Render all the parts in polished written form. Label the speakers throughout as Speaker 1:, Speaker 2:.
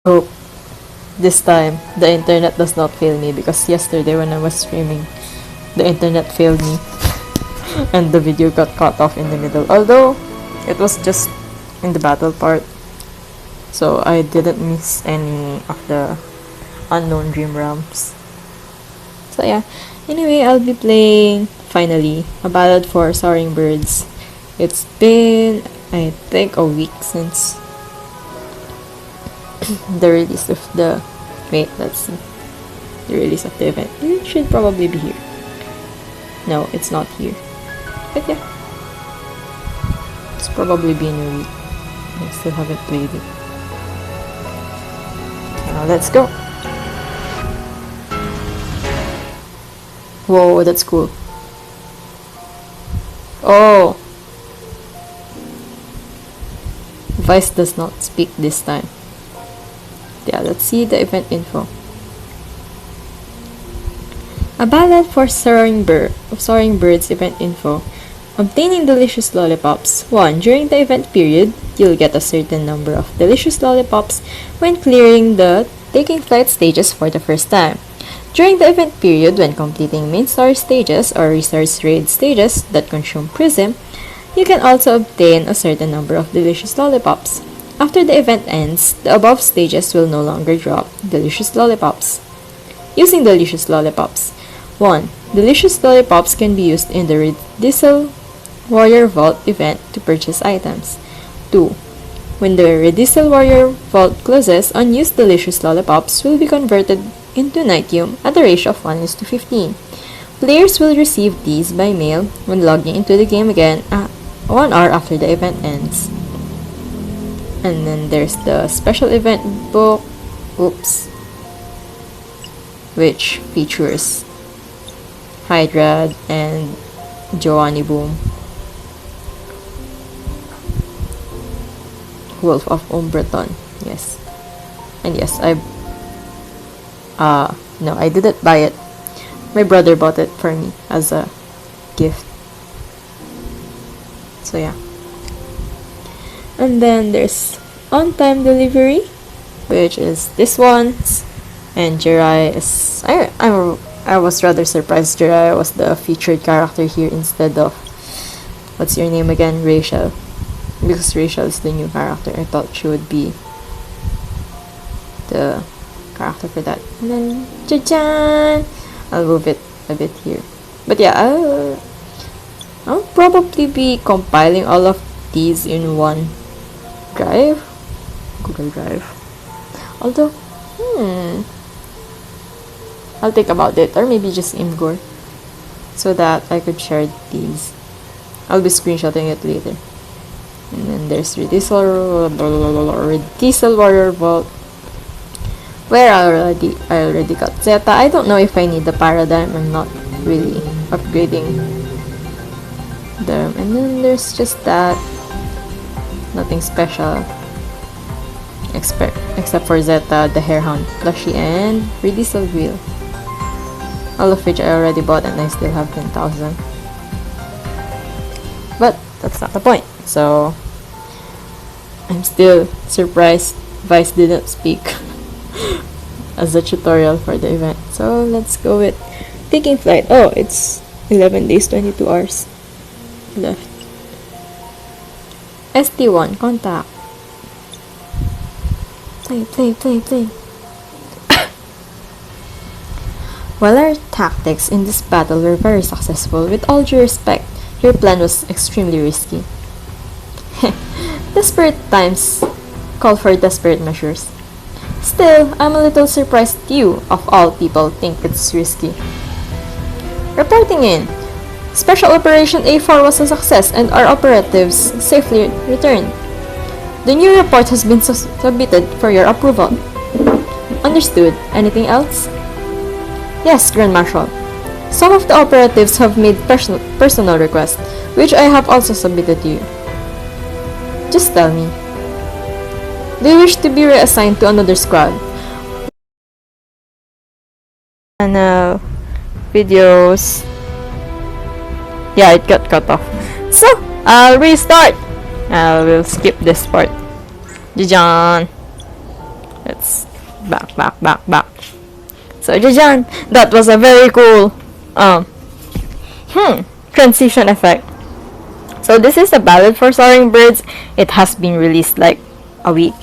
Speaker 1: Hope this time the internet does not fail me, because yesterday when I was streaming, the internet failed me and the video got cut off in the middle. Although it was just in the battle part, so I didn't miss any of the unknown dream realms. So yeah. Anyway, I'll be playing finally a ballad for Soaring Birds. It's been, I think, a week since the release of the let's see, the release of the event. It should probably be here. No, it's not here, but yeah, it's probably been a week. I still haven't played it. Now let's go. Whoa, that's cool. Oh, Vice does not speak this time. Yeah, let's see the event info. A ballad for Soaring Birds event info. Obtaining delicious lollipops. 1. During the event period, you'll get a certain number of delicious lollipops when clearing the Taking Flight stages for the first time. During the event period, when completing main story stages or resource raid stages that consume Prism, you can also obtain a certain number of delicious lollipops. After the event ends, the above stages will no longer drop delicious lollipops. Using delicious lollipops. 1. Delicious lollipops can be used in the Redisel Warrior Vault event to purchase items. 2. When the Redisel Warrior Vault closes, unused delicious lollipops will be converted into Nitium at a ratio of 1:15. Players will receive these by mail when logging into the game again 1 hour after the event ends. And then there's the special event book, which features Hydrad and Joanny Boom, Wolf of Umbreton. Yes. And yes, no, I didn't buy it. My brother bought it for me as a gift. So yeah. And then there's on-time delivery, which is this one's. And Jirai is... I was rather surprised Jirai was the featured character here instead of... What's your name again? Rachel. Because Rachel is the new character. I thought she would be the character for that. And then... Cha-chan! I'll move it a bit here. But yeah, I'll probably be compiling all of these in one drive, Google Drive. Although, I'll think about it, or maybe just Imgur, so that I could share these. I'll be screenshotting it later. And then there's Redisel Warrior Vault, where I already got Zeta. I don't know if I need the Paradigm. I'm not really upgrading them. And then there's just that. Nothing special except for Zeta, the Harehound plushie, and Redisel Wheel, all of which I already bought and I still have 10,000. But that's not the point. So I'm still surprised Vice didn't speak as a tutorial for the event. So let's go with Taking Flight. Oh, it's 11 days, 22 hours left. ST1, contact. Play. While our tactics in this battle were very successful, with all due respect, your plan was extremely risky. Desperate times call for desperate measures. Still, I'm a little surprised you, of all people, think it's risky. Reporting in. Special Operation A4 was a success and our operatives safely returned. The new report has been submitted for your approval. Understood. Anything else? Yes, Grand Marshal. Some of the operatives have made personal requests, which I have also submitted to you. Just tell me. Do you wish to be reassigned to another squad? And videos... Yeah, it got cut off. So, I'll restart. I will skip this part. Jajan. Let's back. So, Jajan, that was a very cool transition effect. So this is a ballad for Soaring Birds. It has been released like a week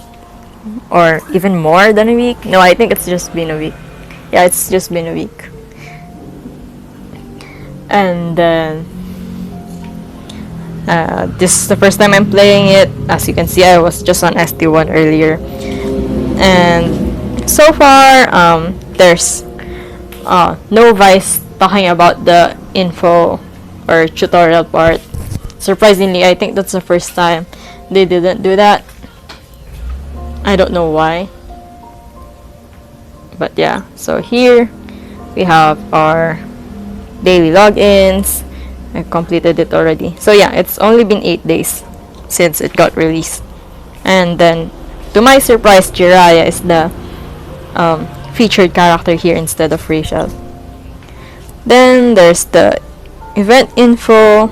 Speaker 1: or even more than a week. No, I think it's just been a week. Yeah, it's just been a week. And then this is the first time I'm playing it. As you can see, I was just on ST1 earlier. And so far, there's no Vice talking about the info or tutorial part. Surprisingly, I think that's the first time they didn't do that. I don't know why. But yeah, so here we have our daily logins. I completed it already. So yeah, it's only been 8 days since it got released. And then, to my surprise, Jiraiya is the featured character here instead of Rachel. Then there's the event info.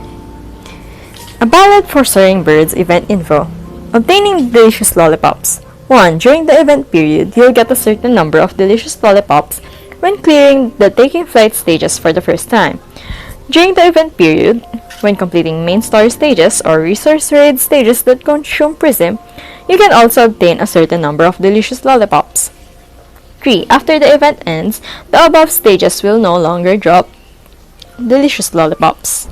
Speaker 1: A ballad for Soaring Birds event info. Obtaining delicious lollipops. 1. During the event period, you'll get a certain number of delicious lollipops when clearing the taking flight stages for the first time. During the event period, when completing main story stages or resource raid stages that consume Prism, you can also obtain a certain number of delicious lollipops. 3. After the event ends, the above stages will no longer drop delicious lollipops.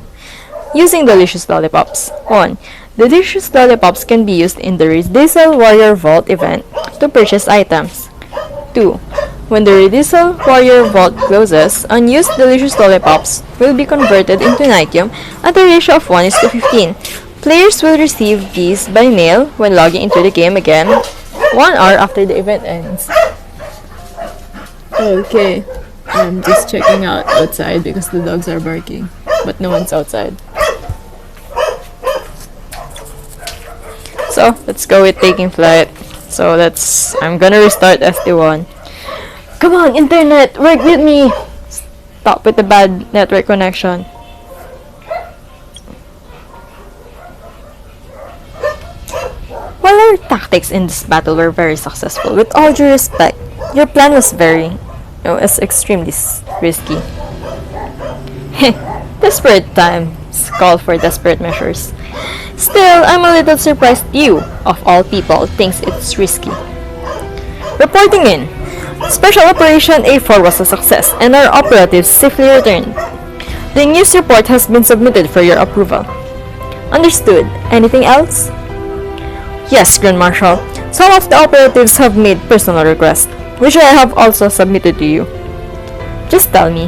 Speaker 1: Using delicious lollipops. 1. Delicious lollipops can be used in the Redisel Warrior Vault event to purchase items. 2. When the Redisel Warrior Vault closes, unused delicious lollipops will be converted into Nitium at a ratio of 1:15. Players will receive these by mail when logging into the game again 1 hour after the event ends.
Speaker 2: Okay, I'm just checking out outside because the dogs are barking, but no one's outside.
Speaker 1: So let's go with taking flight. So I'm gonna restart ST1. Come on, internet, work with me. Stop with the bad network connection. While our tactics in this battle were very successful, with all due respect, your plan was extremely risky. Desperate times call for desperate measures. Still, I'm a little surprised you, of all people, thinks it's risky. Reporting in. Special Operation A4 was a success, and our operatives safely returned. The news report has been submitted for your approval. Understood. Anything else? Yes, Grand Marshal. Some of the operatives have made personal requests, which I have also submitted to you. Just tell me.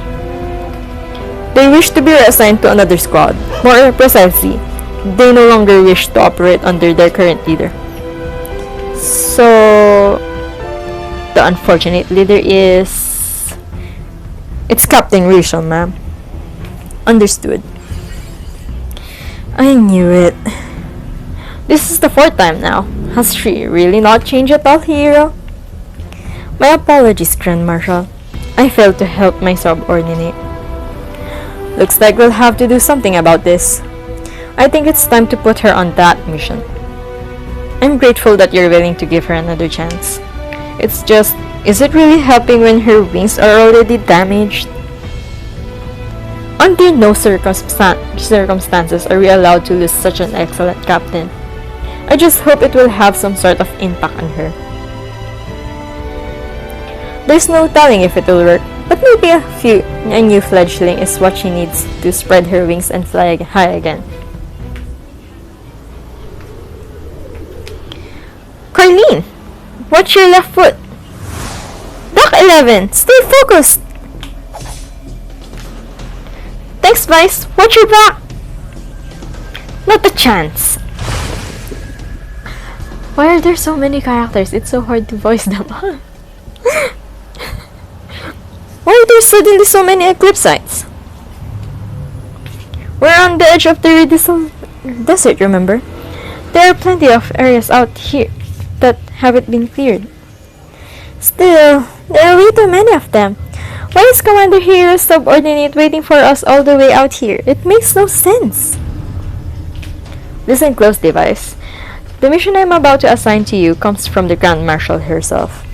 Speaker 1: They wish to be reassigned to another squad. More precisely, they no longer wish to operate under their current leader. So, the unfortunate leader is... It's Captain Rachel, ma'am. Understood. I knew it. This is the 4th time now. Has she really not changed at all, hero? My apologies, Grand Marshal. I failed to help my subordinate. Looks like we'll have to do something about this. I think it's time to put her on that mission. I'm grateful that you're willing to give her another chance. It's just, is it really helping when her wings are already damaged? Under no circumstances are we allowed to lose such an excellent captain. I just hope it will have some sort of impact on her. There's no telling if it will work, but maybe a new fledgling is what she needs to spread her wings and fly high again. Carlene, watch your left foot. Dock 11, stay focused. Thanks, Vice. Watch your back. Not a chance. Why are there so many characters? It's so hard to voice them. Why are there suddenly so many eclipse sites? We're on the edge of the Redisel Desert, remember? There are plenty of areas out here that haven't been cleared. Still, there are way too many of them. Why is Commander Hero's subordinate waiting for us all the way out here? It makes no sense. Listen closely, Vice. The mission I'm about to assign to you comes from the Grand Marshal herself.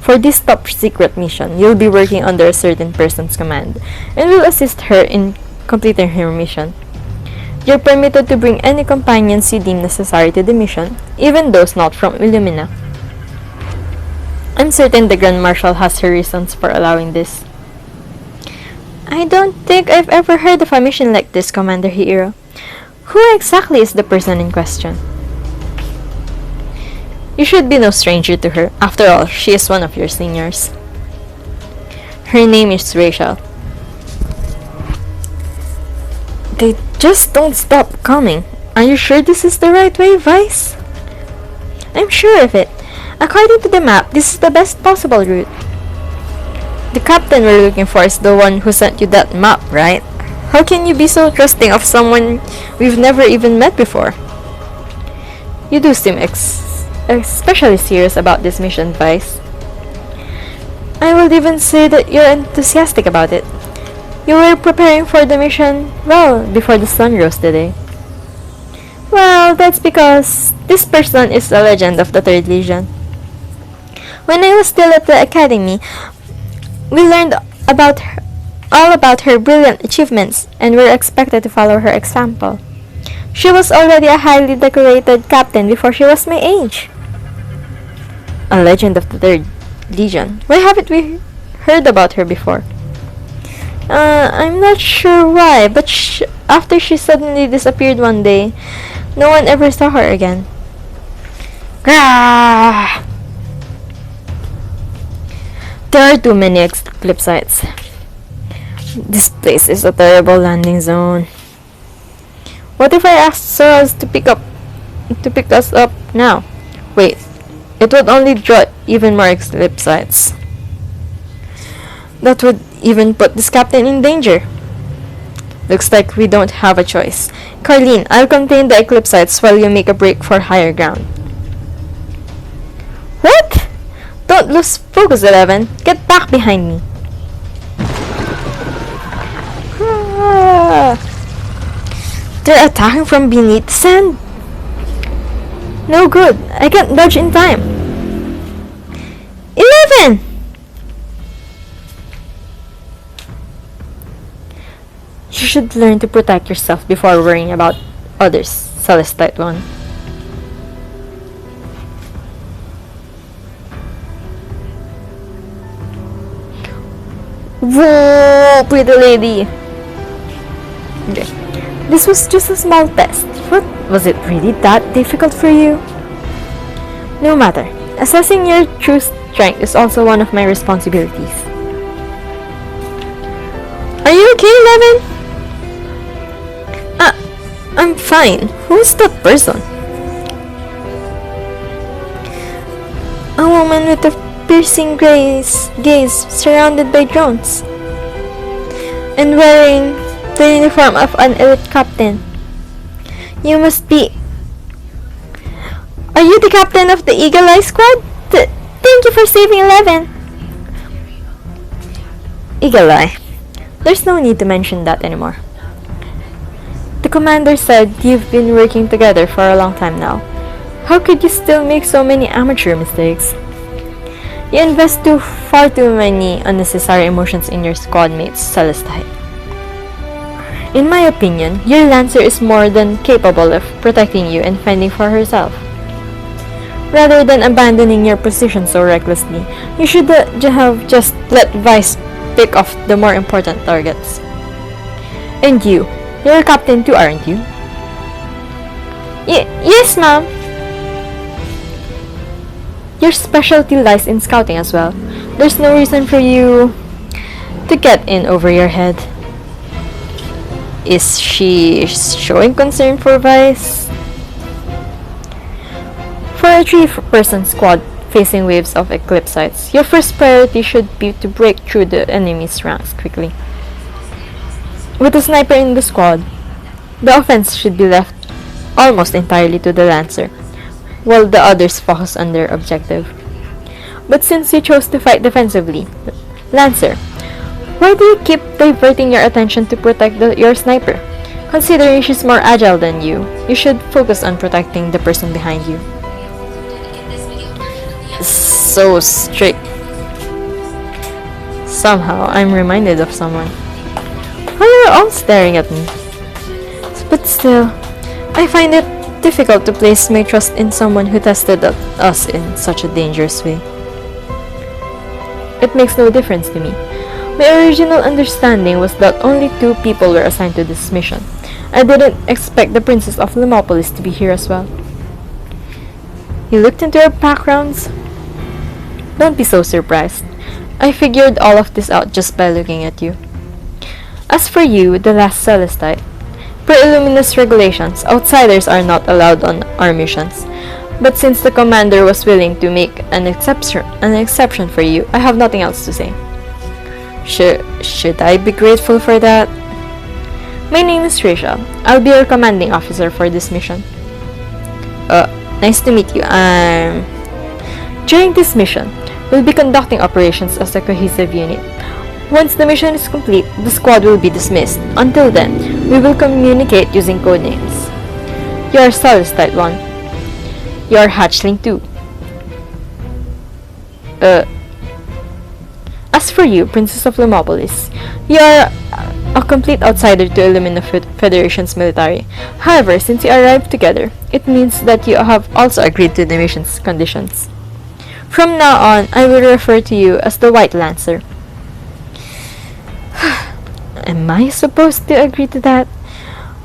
Speaker 1: For this top secret mission, you'll be working under a certain person's command and will assist her in completing her mission. You're permitted to bring any companions you deem necessary to the mission, even those not from Illumina. I'm certain the Grand Marshal has her reasons for allowing this. I don't think I've ever heard of a mission like this, Commander Hiro. Who exactly is the person in question? You should be no stranger to her. After all, she is one of your seniors. Her name is Rachel. They just don't stop coming. Are you sure this is the right way, Vice? I'm sure of it. According to the map, this is the best possible route. The captain we're looking for is the one who sent you that map, right? How can you be so trusting of someone we've never even met before? You do seem especially serious about this mission, Vice. I would even say that you're enthusiastic about it. You were preparing for the mission well before the sun rose today. Well, that's because this person is a legend of the 3rd Legion. When I was still at the academy, we learned all about her brilliant achievements and were expected to follow her example. She was already a highly decorated captain before she was my age. A legend of the 3rd Legion. Why haven't we heard about her before? I'm not sure why, but after she suddenly disappeared one day, no one ever saw her again. Grah! There are too many eclipse sites. This place is a terrible landing zone. What if I asked Soros to pick us up now? Wait, it would only draw even more eclipse sites. That would even put this captain in danger. Looks like we don't have a choice. Carlene, I'll contain the eclipse sites while you make a break for higher ground. What? Don't lose focus, 11. Get back behind me. They're attacking from beneath the sand. No good. I can't dodge in time. 11! You should learn to protect yourself before worrying about others, Celestite One. Whoa, pretty lady. Okay. This was just a small test. But was it really that difficult for you? No matter. Assessing your true strength is also one of my responsibilities. Are you okay, 11? I'm fine. Who's that person? A woman with a piercing gaze surrounded by drones and wearing the uniform of an elite captain. You must be... Are you the captain of the Eagle Eye Squad? Thank you for saving 11. Eagle Eye. There's no need to mention that anymore. The commander said you've been working together for a long time now. How could you still make so many amateur mistakes? You invest far too many unnecessary emotions in your squad mates, Celestite. In my opinion, your Lancer is more than capable of protecting you and fending for herself. Rather than abandoning your position so recklessly, you should have just let Vice pick off the more important targets. And you're a captain too, aren't you? Yes, ma'am. Your specialty lies in scouting as well. There's no reason for you to get in over your head. Is she showing concern for Vice? For a 3-person squad facing waves of eclipse sites, your first priority should be to break through the enemy's ranks quickly. With a sniper in the squad, the offense should be left almost entirely to the Lancer, while the others focus on their objective. But since you chose to fight defensively, Lancer, why do you keep diverting your attention to protect your sniper? Considering she's more agile than you should focus on protecting the person behind you. So strict. Somehow, I'm reminded of someone. Why are you all staring at me? But still, I find it difficult to place my trust in someone who tested us in such a dangerous way. It makes no difference to me. My original understanding was that only 2 people were assigned to this mission. I didn't expect the Princess of Limopolis to be here as well. You looked into our backgrounds? Don't be so surprised. I figured all of this out just by looking at you. As for you, the last Celestite, per Illuminous regulations, outsiders are not allowed on our missions. But since the commander was willing to make an exception for you, I have nothing else to say. Should I be grateful for that? My name is Rachel. I'll be your commanding officer for this mission. Nice to meet you. During this mission, we'll be conducting operations as a cohesive unit. Once the mission is complete, the squad will be dismissed. Until then, we will communicate using codenames. You're Celestite 1. You're Hatchling 2. As for you, Princess of Limopolis, you're a complete outsider to Illumina Federation's military. However, since you arrived together, it means that you have also agreed to the mission's conditions. From now on, I will refer to you as the White Lancer. Am I supposed to agree to that?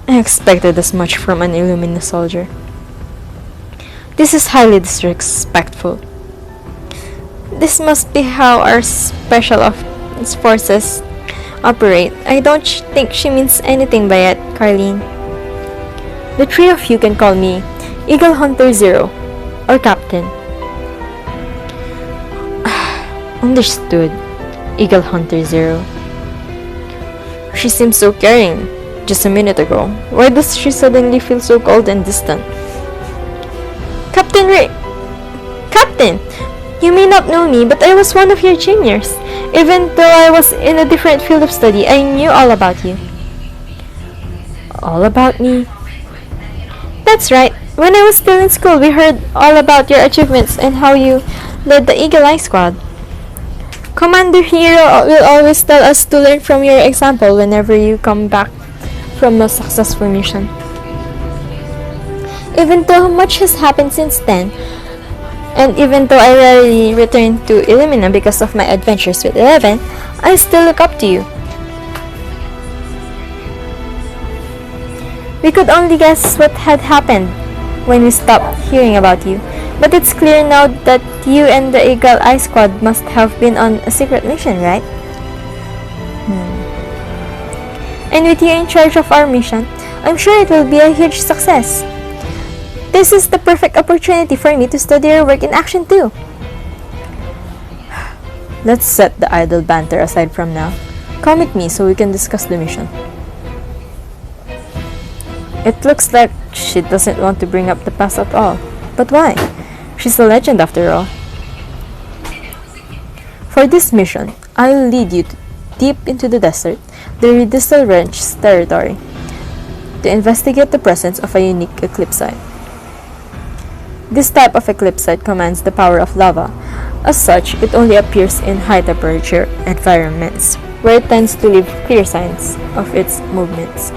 Speaker 1: I expected as much from an Illumina soldier. This is highly disrespectful. This must be how our special forces operate. I don't think she means anything by it, Carlene. The 3 of you can call me Eagle Hunter 0 or Captain. Understood, Eagle Hunter 0. She seemed so caring just a minute ago. Why does she suddenly feel so cold and distant? Captain! You may not know me, but I was one of your juniors. Even though I was in a different field of study, I knew all about you. All about me? That's right. When I was still in school, we heard all about your achievements and how you led the Eagle Eye Squad. Commander Hero will always tell us to learn from your example whenever you come back from a successful mission. Even though much has happened since then, and even though I rarely return to Illumina because of my adventures with 11, I still look up to you. We could only guess what had happened when we stopped hearing about you, but it's clear now that you and the Eagle Eye Squad must have been on a secret mission, right? And with you in charge of our mission, I'm sure it will be a huge success. This is the perfect opportunity for me to study your work in action too. Let's set the idle banter aside from now. Come with me so we can discuss the mission. It looks like she doesn't want to bring up the past at all. But why? She's a legend after all. For this mission, I'll lead you deep into the desert, the Redistal Ranch's territory, to investigate the presence of a unique eclipsite. This type of eclipsite commands the power of lava. As such, it only appears in high temperature environments, where it tends to leave clear signs of its movements.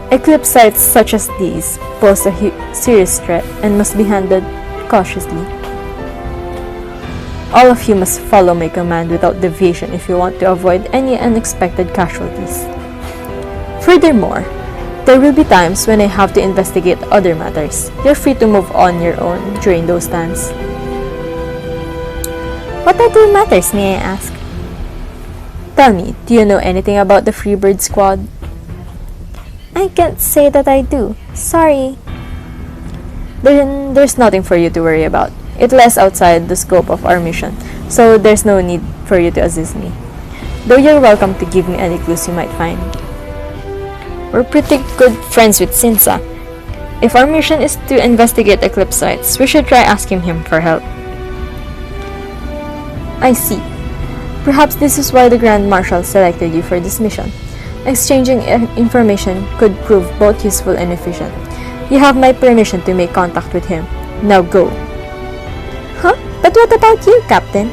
Speaker 1: Eclipsites such as these pose a serious threat and must be handled cautiously. All of you must follow my command without deviation if you want to avoid any unexpected casualties. Furthermore, there will be times when I have to investigate other matters. You're free to move on your own during those times. What other matters, may I ask? Tell me, do you know anything about the Freebird Squad? I can't say that I do. Sorry. Then there's nothing for you to worry about. It lies outside the scope of our mission, so there's no need for you to assist me. Though you're welcome to give me any clues you might find. We're pretty good friends with Sinsa. If our mission is to investigate eclipsites, we should try asking him for help. I see. Perhaps this is why the Grand Marshal selected you for this mission. Exchanging information could prove both useful and efficient. You have my permission to make contact with him. Now go. Huh? But what about you, Captain?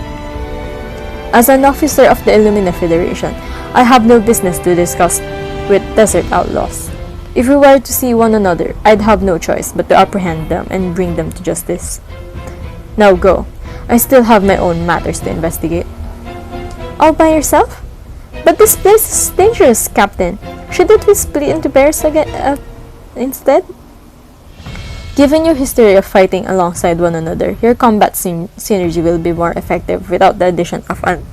Speaker 1: As an officer of the Illumina Federation, I have no business to discuss with desert outlaws. If we were to see one another, I'd have no choice but to apprehend them and bring them to justice. Now go. I still have my own matters to investigate. All by yourself? But this place is dangerous, Captain. Shouldn't we split into pairs again, instead? Given your history of fighting alongside one another, your combat synergy will be more effective without the addition of an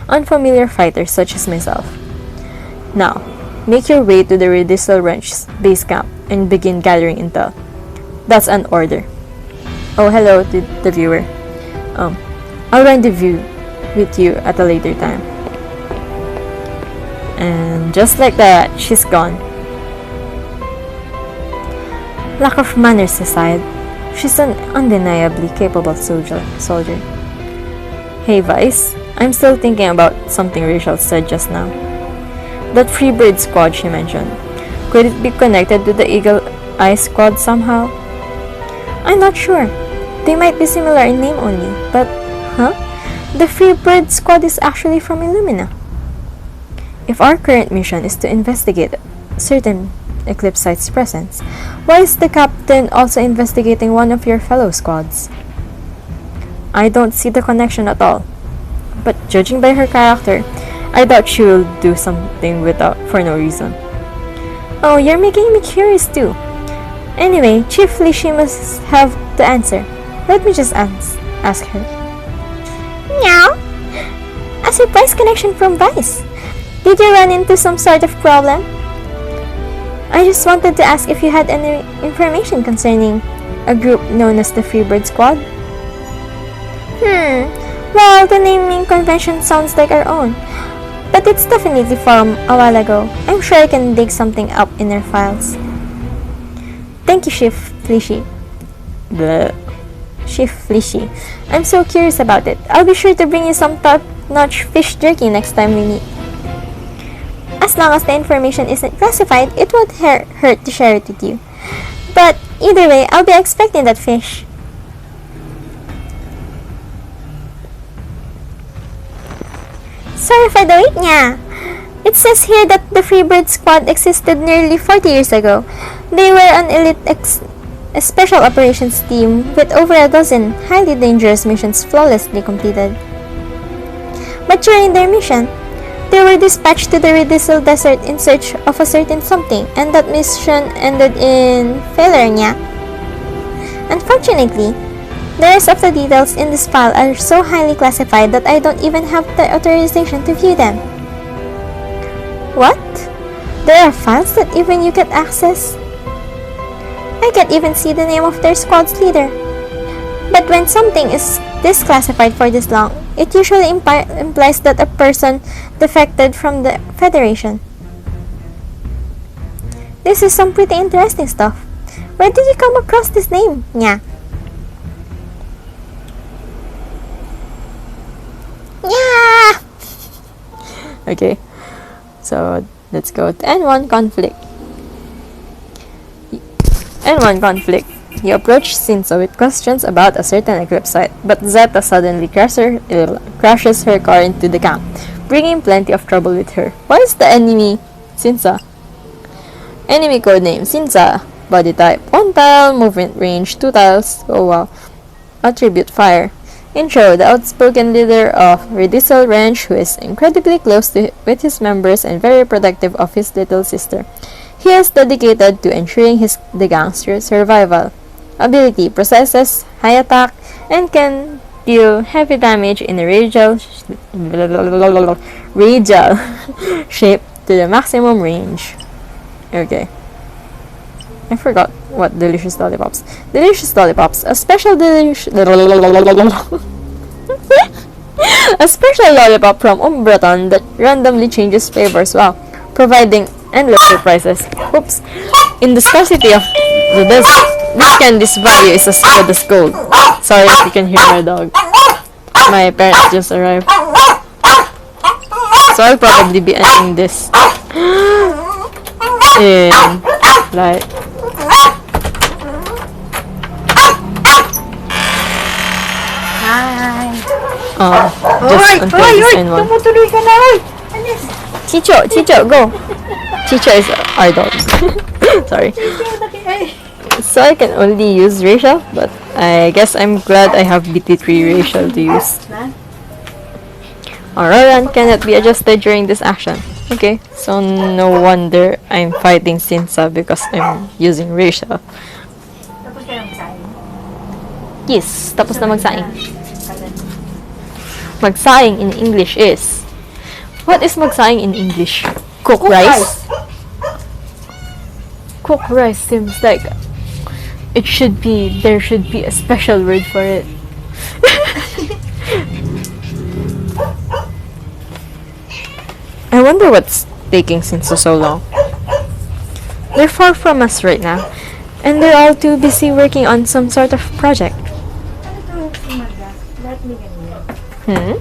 Speaker 1: unfamiliar fighter such as myself. Now, make your way to the Redistal Ranch's base camp and begin gathering intel. That's an order. Oh, hello to the viewer. I'll rendezvous with you at a later time. And just like that, she's gone. Lack of manners aside, she's an undeniably capable soldier. Hey Vice, I'm still thinking about something Rachel said just now. That Freebird squad she mentioned, could it be connected to the Eagle Eye squad somehow? I'm not sure. They might be similar in name only, but the Freebird squad is actually from Illumina. If our current mission is to investigate certain Eclipse site's presence, why is the captain also investigating one of your fellow squads? I don't see the connection at all. But judging by her character, I doubt she will do something for no reason. Oh, you're making me curious too. Anyway, chiefly she must have the answer. Let me just ask her. Meow! A surprise connection from Vice. Did you run into some sort of problem? I just wanted to ask if you had any information concerning a group known as the Freebird Squad. Well, the naming convention sounds like our own, but it's definitely from a while ago. I'm sure I can dig something up in their files. Thank you, Chief Flishy. Chief Flishy. I'm so curious about it. I'll be sure to bring you some top-notch fish jerky next time we meet. As long as the information isn't classified, it won't hurt to share it with you. But either way, I'll be expecting that fish. Sorry for the wait, nya. It says here that the Freebird squad existed nearly 40 years ago. They were an elite special operations team with over a dozen highly dangerous missions flawlessly completed. But during their mission, they were dispatched to the Redistal Desert in search of a certain something, and that mission ended in failure, nya. Unfortunately, the rest of the details in this file are so highly classified that I don't even have the authorization to view them. What? There are files that even you can access? I can't even see the name of their squad's leader. But when something is disclassified for this long, it usually implies that a person defected from the Federation. This is some pretty interesting stuff. Where did you come across this name, nya? Yeah. Okay, so let's go to N1 conflict. N1 conflict. You approach Shinzo with questions about a certain Eclipse site, but Zeta suddenly crashes her car into the camp, bringing plenty of trouble with her. Why is the enemy Shinza? Enemy codename Shinza. Body type 1 tile, movement range 2 tiles. Oh wow. Attribute fire. Intro, the outspoken leader of Redistal Ranch who is incredibly close with his members and very protective of his little sister. He is dedicated to ensuring the gang's survival. Ability, possesses high attack and can deal heavy damage in a radial shape to the maximum range. Okay. I forgot what delicious lollipops. Delicious lollipops, a special a special lollipop from Umbraton that randomly changes flavors while providing endless surprises. Oops. In the scarcity of the desert, this candy's value is as good as gold. Sorry if you can hear my dog. My parents just arrived. So I'll probably be ending this in like hi. Just until this N1.
Speaker 3: Tumutuloy ka na, oy! Anis!
Speaker 1: Chicho, go! Chicho is our dog. Sorry. So I can only use Rachel, but I guess I'm glad I have BT3 Rachel to use. Auroran cannot be adjusted during this action. Okay, so no wonder I'm fighting Sinsa because I'm using Rachel.
Speaker 3: Tapos ka lang sa'yo.
Speaker 1: Yes, tapos na magsaing. Magsaing in English is... What is magsaing in English? Cook rice? Cook rice seems like there should be a special word for it. I wonder what's taking Sinsa so long. They're far from us right now, and they're all too busy working on some sort of project.
Speaker 3: Ano ito yung umaga? Lahat may ganyan.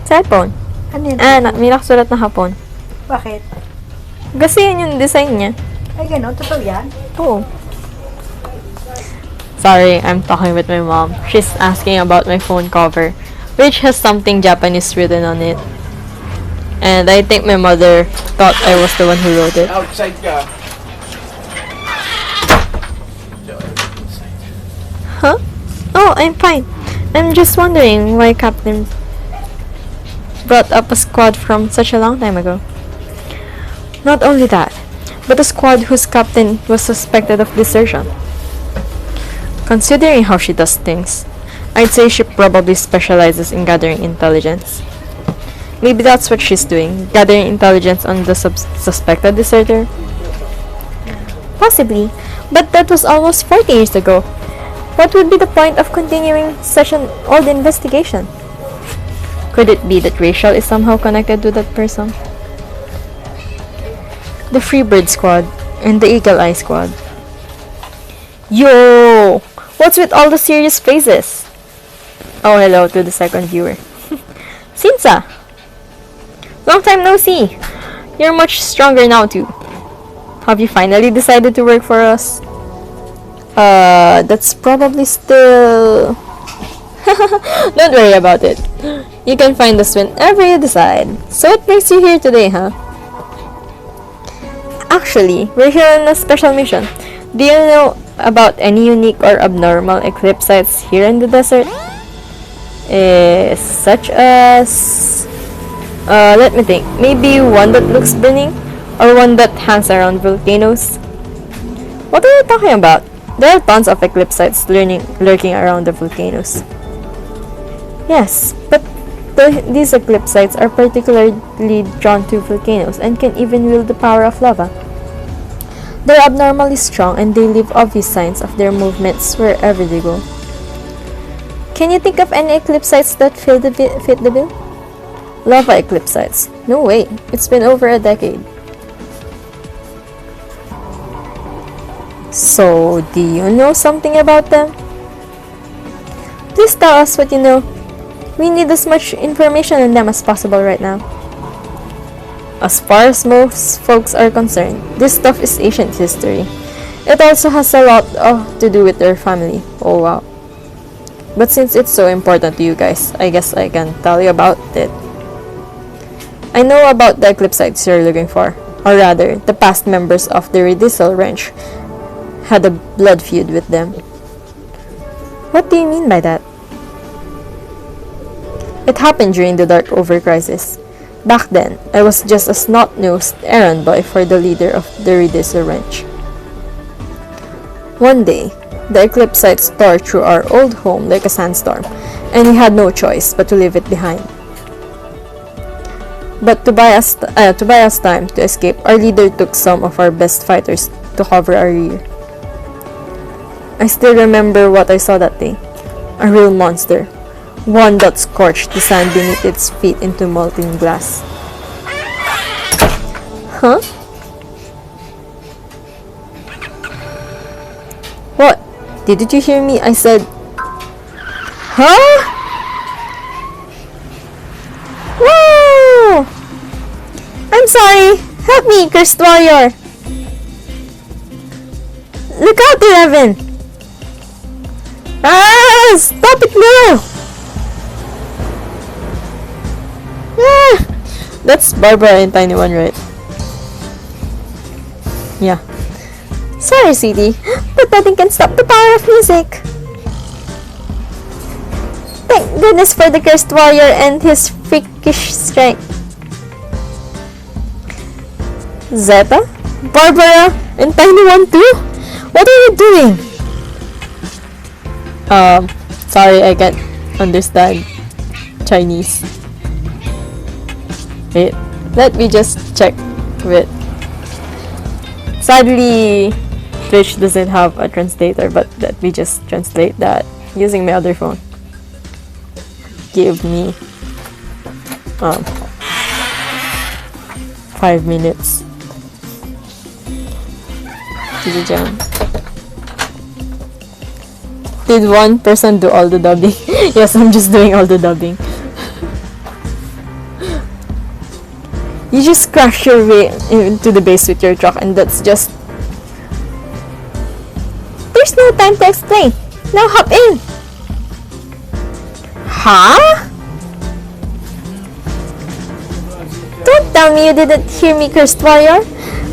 Speaker 1: Cellphone.
Speaker 3: Ano yan?
Speaker 1: May nakasulat na hapon.
Speaker 3: Bakit?
Speaker 1: Kasi yun yung design niya.
Speaker 3: Ay, gano'n? Totoo yan?
Speaker 1: Oo. Sorry, I'm talking with my mom. She's asking about my phone cover, which has something Japanese written on it. And I think my mother thought I was the one who wrote it.
Speaker 4: Outside ka.
Speaker 1: Huh? Oh, I'm fine. I'm just wondering why Captain brought up a squad from such a long time ago. Not only that, but a squad whose captain was suspected of desertion. Considering how she does things, I'd say she probably specializes in gathering intelligence. Maybe that's what she's doing, gathering intelligence on the suspected deserter. Possibly, but that was almost 40 years ago. What would be the point of continuing such an old investigation? Could it be that Rachel is somehow connected to that person? The Freebird Squad and the Eagle Eye Squad. Yo! What's with all the serious faces? Oh, hello to the second viewer. Sinsa! Long time no see! You're much stronger now too. Have you finally decided to work for us? That's probably still... Don't worry about it. You can find us whenever you decide. So what brings you here today, huh? Actually, we're here on a special mission. Do you know about any unique or abnormal eclipse sites here in the desert? Such as... let me think. Maybe one that looks burning? Or one that hangs around volcanoes? What are you talking about? There are tons of eclipse sites lurking around the volcanoes. Yes, but these eclipse sites are particularly drawn to volcanoes and can even wield the power of lava. They're abnormally strong and they leave obvious signs of their movements wherever they go. Can you think of any eclipse sites that fit the bill? Lava eclipse sites? No way. It's been over a decade. So, do you know something about them? Please tell us what you know. We need as much information on them as possible right now. As far as most folks are concerned, this stuff is ancient history. It also has a lot to do with their family. Oh wow. But since it's so important to you guys, I guess I can tell you about it. I know about the eclipse sites you're looking for. Or rather, the past members of the Redisel Ranch had a blood feud with them. What do you mean by that? It happened during the Dark Over crisis. Back then, I was just a snot-nosed errand boy for the leader of the Redisel Ranch. One day, the eclipse sites tore through our old home like a sandstorm, and we had no choice but to leave it behind. But to buy us time to escape, our leader took some of our best fighters to cover our rear. I still remember what I saw that day. A real monster. One that scorched the sand beneath its feet into molten glass. Huh? What? Didn't you hear me? I said... Huh? Whoa! I'm sorry! Help me, cursed warrior! Look out, 11! Ah! Stop it now! That's Barbara and Tiny One, right? Yeah. Sorry, sweetie, but nothing can stop the power of music. Thank goodness for the cursed warrior and his freakish strength. Zeta? Barbara? And Tiny One too? What are you doing? Sorry, I can't understand Chinese. Wait, let me just check with. Sadly, Twitch doesn't have a translator, but let me just translate that using my other phone. Give me 5 minutes. Did one person do all the dubbing? Yes, I'm just doing all the dubbing. You just crash your way into the base with your truck, and that's just... There's no time to explain. Now hop in. Huh? Don't tell me you didn't hear me, cursed warrior.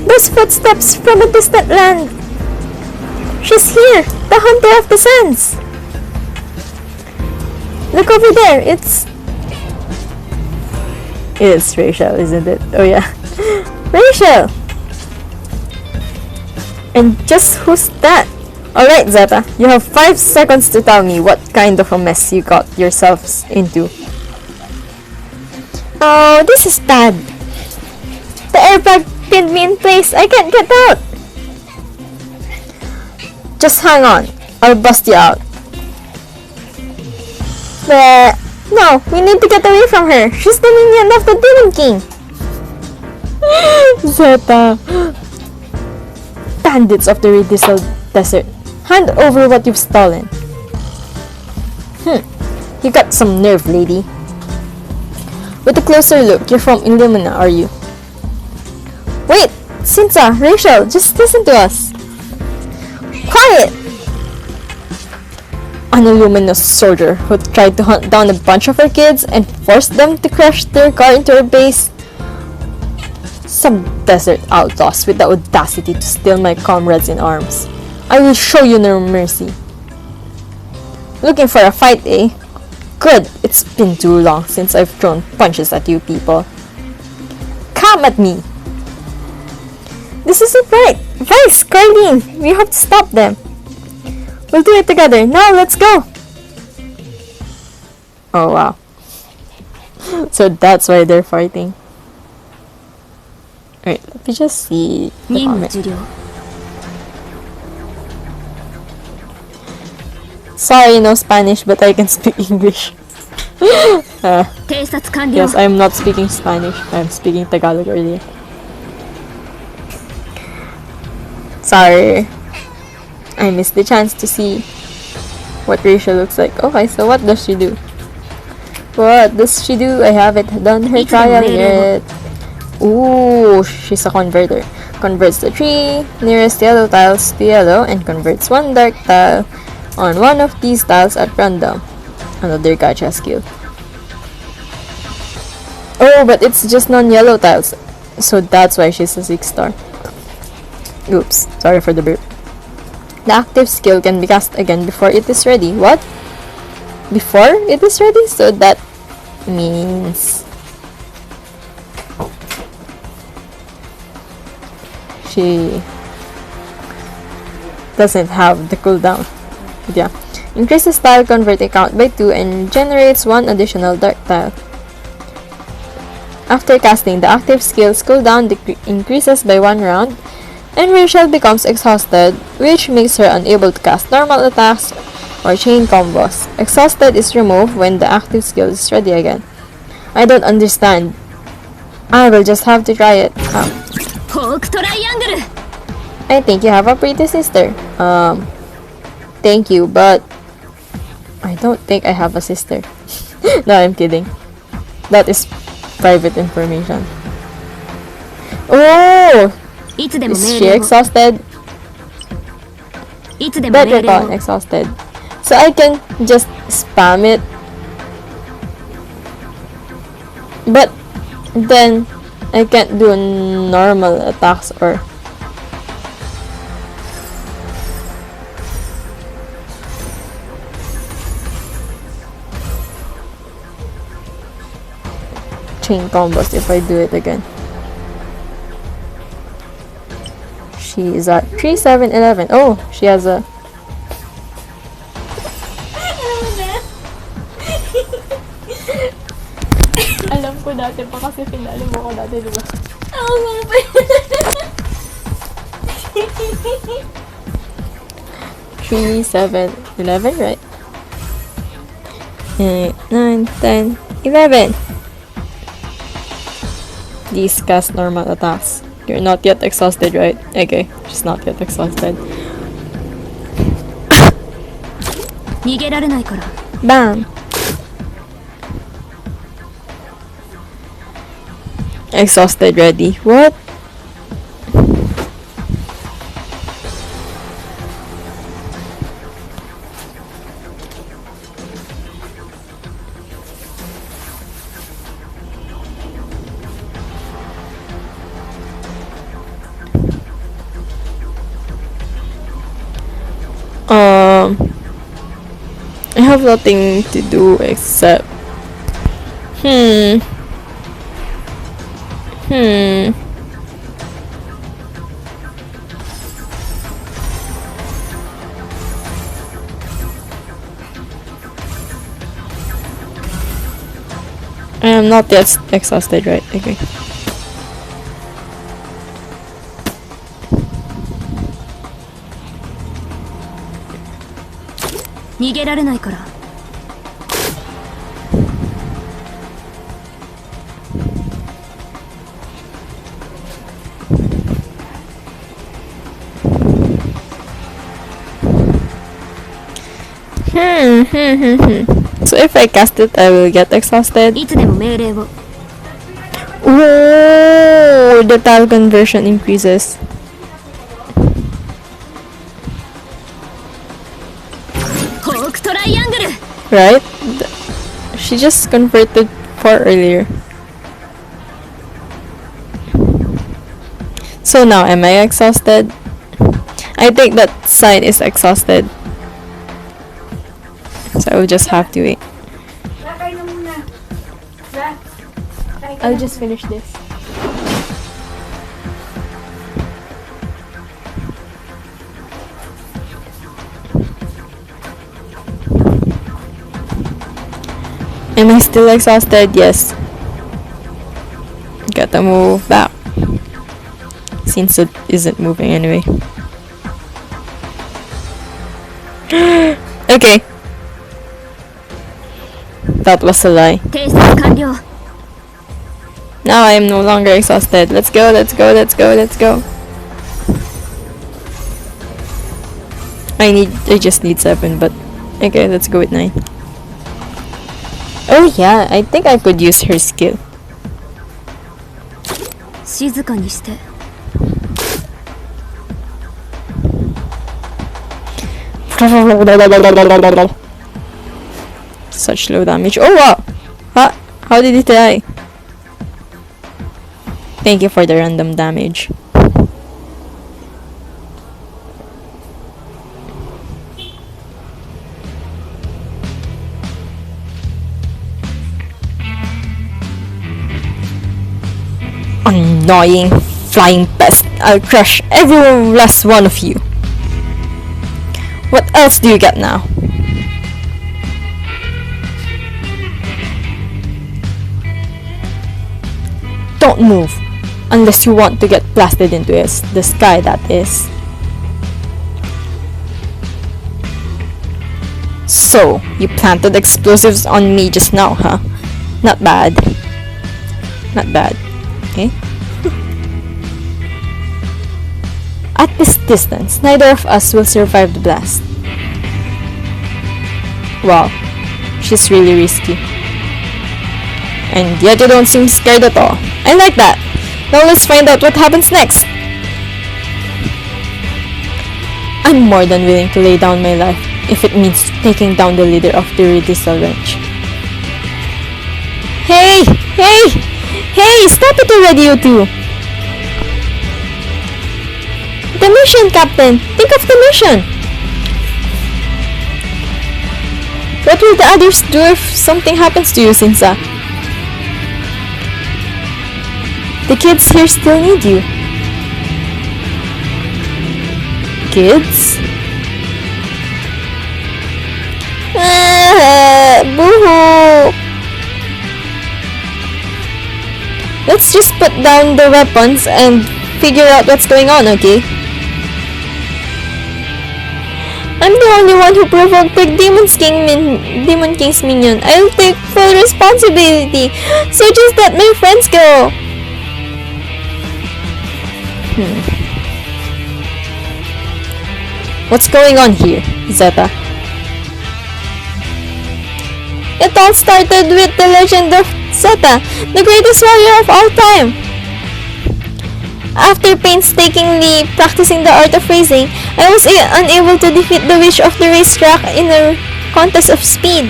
Speaker 1: Those footsteps from a distant land. She's here, the hunter of the sands. Look over there, it's Rachel, isn't it? Oh yeah. Rachel! And just who's that? Alright, Zeta, you have 5 seconds to tell me what kind of a mess you got yourselves into. Oh, this is bad. The airbag pinned me in place. I can't get out. Just hang on. I'll bust you out. No, we need to get away from her. She's the minion of the Demon King. Zeta. Bandits of the Redistal Desert. Hand over what you've stolen. You got some nerve, lady. With a closer look, you're from Illumina, are you? Wait! Cinta, Rachel, just listen to us. Quiet! An Illuminous soldier who tried to hunt down a bunch of our kids and forced them to crash their car into our base. Some desert outlaws with the audacity to steal my comrades in arms. I will show you no mercy. Looking for a fight, eh? Good, it's been too long since I've thrown punches at you people. Come at me! This isn't right! Vice, Carlene! We have to stop them! We'll do it together. Now, let's go! Oh, wow. So that's why they're fighting. Alright, let me just see the comment. Sorry, no Spanish, but I can speak English. Yes, I'm not speaking Spanish. I'm speaking Tagalog earlier. Sorry. I missed the chance to see what Rachel looks like. Okay, so what does she do? What does she do? I haven't done her trial yet. Ooh, she's a converter. Converts the 3 nearest yellow tiles to yellow and converts 1 dark tile on one of these tiles at random. Another gacha skill. Oh, but it's just non-yellow tiles. So that's why she's a 6-star. Oops, sorry for the burp. The active skill can be cast again before it is ready. What? Before it is ready? So that means she doesn't have the cooldown. Yeah. Increases tile converting count by 2 and generates 1 additional dark tile. After casting, the active skill's cooldown increases by 1 round, and Rachel becomes exhausted, which makes her unable to cast normal attacks or chain combos. Exhausted is removed when the active skill is ready again. I don't understand. I will just have to try it. I think you have a pretty sister. Thank you, but I don't think I have a sister. No, I'm kidding. That is private information. Oh! Is she exhausted? Better call exhausted. So I can just spam it. But Then I can't do normal attacks or chain combos if I do it again. She is at 3, 7, 11. Oh, she has a...
Speaker 2: Alam ko dati pa kasi pinali mo ko dati, di ba?
Speaker 3: Oo nga ba?
Speaker 1: 3, 7, 11, right? 8, 9, 10, 11. These cast normal attacks. You're not yet exhausted, right? Okay, she's not yet exhausted.
Speaker 3: 逃げられないから。
Speaker 1: Bam! Exhausted ready. What? I have nothing to do except I am not yet exhausted, right? Okay. So if I cast it, I will get exhausted.
Speaker 3: いつでも命令を。
Speaker 1: Oh, the tile conversion increases.
Speaker 3: ホークトライアングル。
Speaker 1: Right? She just converted 4 earlier. So now, am I exhausted? I think that side is exhausted. So I will just have to wait.
Speaker 2: I'll just finish this.
Speaker 1: Am I still exhausted? Yes. Gotta move back. Since it isn't moving anyway. Okay. That was a lie.
Speaker 3: 偵察完了。
Speaker 1: Now I am no longer exhausted. Let's go, let's go, let's go, let's go. I just need 7, but okay, let's go with 9. Oh yeah, I think I could use her skill.
Speaker 3: 静かにして。
Speaker 1: Such low damage. Oh wow! How did it die? Thank you for the random damage. Annoying flying pest. I'll crush every last one of you. What else do you get now? Don't move. Unless you want to get blasted into the sky, that is. So, you planted explosives on me just now, huh? Not bad. Not bad. Okay? At this distance, neither of us will survive the blast. Wow. She's really risky. And yet you don't seem scared at all. I like that. Now let's find out what happens next. I'm more than willing to lay down my life if it means taking down the leader of the Redistal Ranch. Hey! Hey! Hey, stop it already, you two! The mission, Captain! Think of the mission! What will the others do if something happens to you, Sinsa? The kids here still need you. Kids? Boo-hoo! Let's just put down the weapons and figure out what's going on, okay? I'm the only one who provoked the Demon King's minion. I'll take full responsibility. So just let my friends go. What's going on here, Zeta? It all started with the legend of Zeta, the greatest warrior of all time. After painstakingly practicing the art of racing, I was unable to defeat the witch of the racetrack in a contest of speed.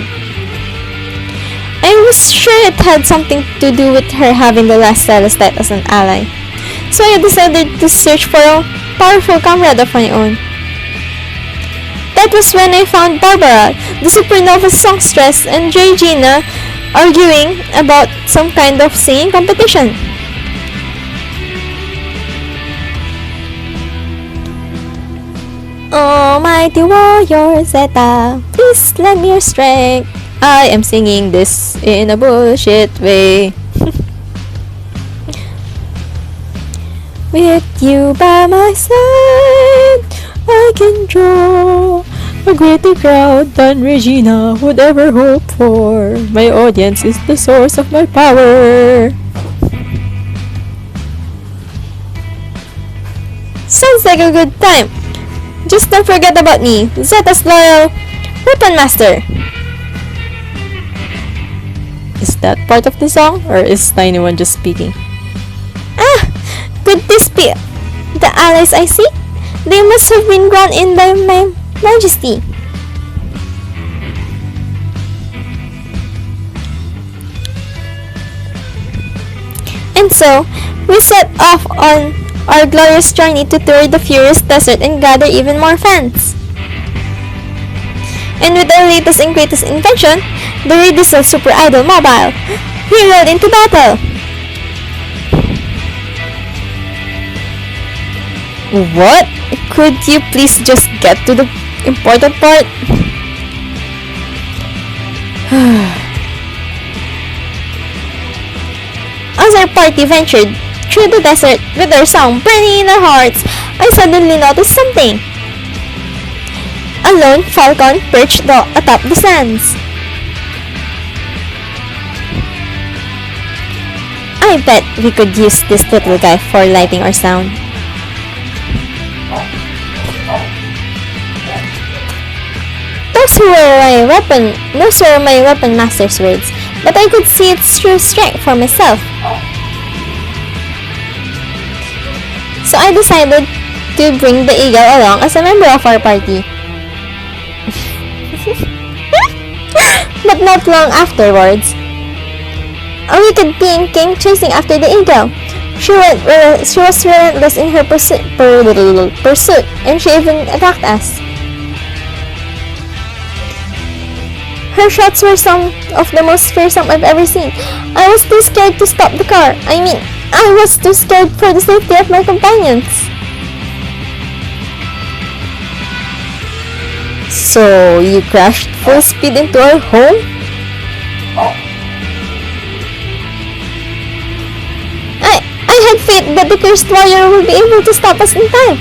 Speaker 1: I was sure it had something to do with her having the last Celestite as an ally. So I decided to search for a powerful comrade of my own. That was when I found Barbara, the supernova songstress, and Georgina arguing about some kind of singing competition. Almighty warrior Zeta, please lend me your strength. I am singing this in a bullshit way. With you by my side, I can draw a greater crowd than Regina would ever hope for. My audience is the source of my power. Sounds like a good time. Just don't forget about me, Zeta's loyal weapon master. Is that part of the song, or is Tiny One just speaking? Could this be the allies I see? They must have been drawn in by my majesty. And so, we set off on our glorious journey to tour the furious desert and gather even more fans. And with our latest and greatest invention, the Radical Super Idol Mobile, we rode into battle. What? Could you please just get to the important part? As our party ventured through the desert with our song burning in our hearts, I suddenly noticed something. A lone falcon perched atop the sands. I bet we could use this little guy for lighting our sound. Those were my weapon master's words, but I could see its true strength for myself. So I decided to bring the eagle along as a member of our party. But not long afterwards, a wicked being came chasing after the eagle. She was relentless in her pursuit, and she even attacked us. Her shots were some of the most fearsome I've ever seen. I was too scared to stop the car. I was too scared for the safety of my companions. So, you crashed full speed into our home? I had faith that the cursed warrior would be able to stop us in time.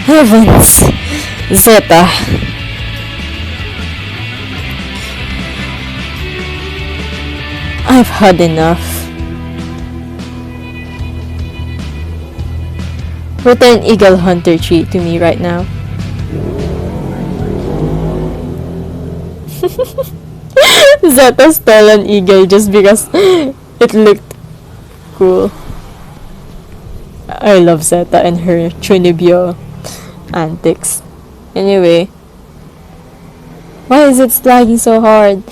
Speaker 1: Heavens! Zeta! I've had enough. Return Eagle Hunter tree to me right now. Zeta stole an eagle just because it looked cool. I love Zeta and her Chunibyo antics. Anyway, Why is it lagging so hard?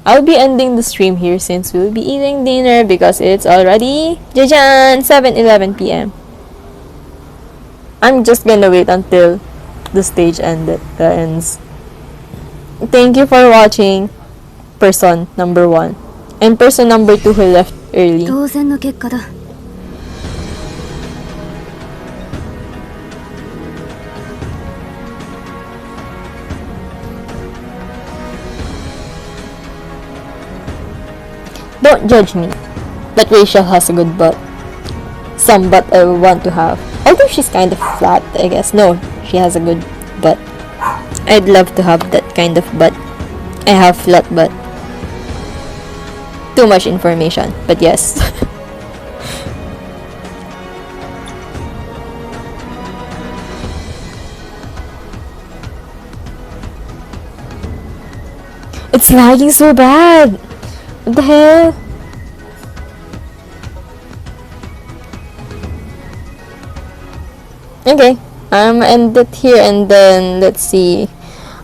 Speaker 1: I'll be ending the stream here since we'll be eating dinner because it's already jajan 7:11 p.m. I'm just gonna wait until the stage ends. Thank you for watching, person number 1 and person number 2 who left early.
Speaker 4: 当然の結果だ。
Speaker 1: Don't judge me, but Rachel has a good butt. Some butt I want to have. Although she's kind of flat, I guess. No, she has a good butt. I'd love to have that kind of butt. I have flat butt. Too much information, but yes. It's lagging so bad. What the hell? Okay, end it here and then let's see.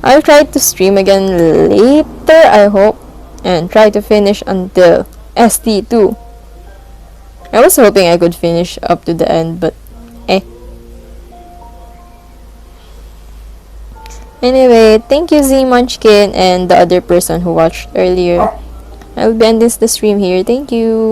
Speaker 1: I'll try to stream again later, I hope, and try to finish until ST2. I was hoping I could finish up to the end, but eh. Anyway, thank you Z Munchkin and the other person who watched earlier. I'll be ending the stream here. Thank you.